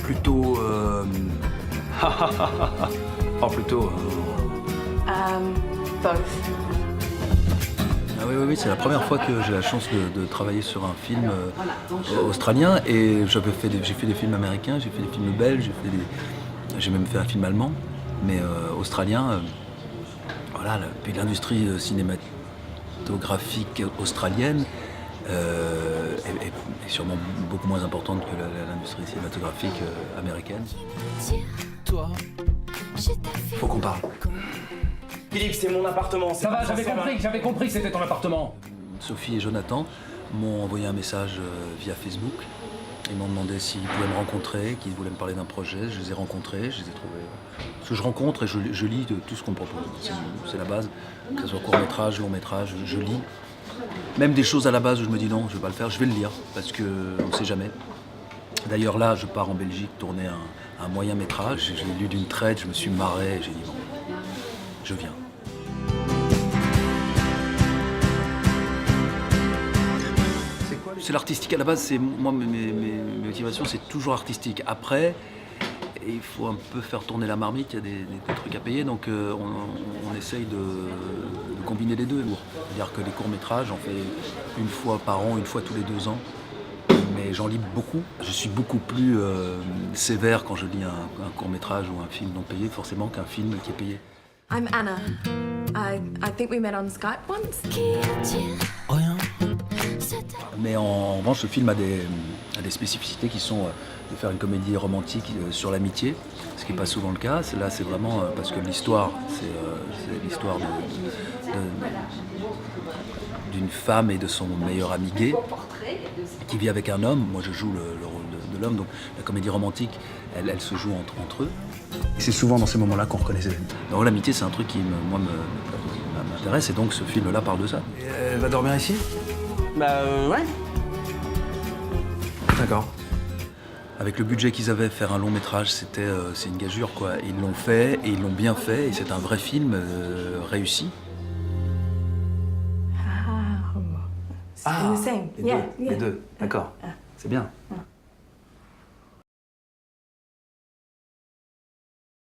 Plutôt... oh, plutôt... Both. Ah oui, c'est la première fois que j'ai la chance de travailler sur un film australien. Et j'ai fait des films américains, j'ai fait des films belges, j'ai même fait un film allemand. Mais australien, voilà, puis l'industrie cinématographique australienne est sûrement beaucoup moins importante que l'industrie cinématographique américaine. Toi, Faut qu'on parle. Philippe, c'est mon appartement. ça va, j'avais compris que c'était ton appartement. Sophie et Jonathan m'ont envoyé un message via Facebook. Ils m'ont demandé s'ils pouvaient me rencontrer, qu'ils voulaient me parler d'un projet. Je les ai rencontrés, je les ai trouvés. Parce que je rencontre et je lis de tout ce qu'on me propose. C'est la base, que ce soit court-métrage, long-métrage, je lis. Même des choses à la base où je me dis non, je vais pas le faire, je vais le lire, parce qu'on ne sait jamais. D'ailleurs là, je pars en Belgique tourner un moyen-métrage. J'ai lu d'une traite, je me suis marré et j'ai dit bon, je viens. C'est l'artistique à la base, moi mes motivations c'est toujours artistique. Après, il faut un peu faire tourner la marmite, il y a des trucs à payer, donc on essaye de combiner les deux. C'est-à-dire que les courts-métrages, j'en fais une fois par an, une fois tous les 2 ans. Mais j'en lis beaucoup. Je suis beaucoup plus sévère quand je lis un court-métrage ou un film non payé, forcément, qu'un film qui est payé. I'm Anna. I think we met on Skype once. Rien. Mais en revanche, ce film a des spécificités qui sont de faire une comédie romantique sur l'amitié, ce qui n'est pas souvent le cas. Là, c'est vraiment parce que l'histoire, c'est l'histoire d'une femme et de son meilleur ami gay qui vit avec un homme. Moi, je joue le rôle de l'homme, donc la comédie romantique, elle se joue entre eux. Et c'est souvent dans ces moments-là qu'on reconnaît ses amis. Donc l'amitié, c'est un truc qui, m'intéresse, et donc ce film-là parle de ça. Et elle va dormir ici ? Bah ouais. D'accord. Avec le budget qu'ils avaient, faire un long métrage, c'est une gageure, quoi. Ils l'ont fait, et ils l'ont bien fait, et c'est un vrai film réussi. Same. Les deux, d'accord. C'est bien.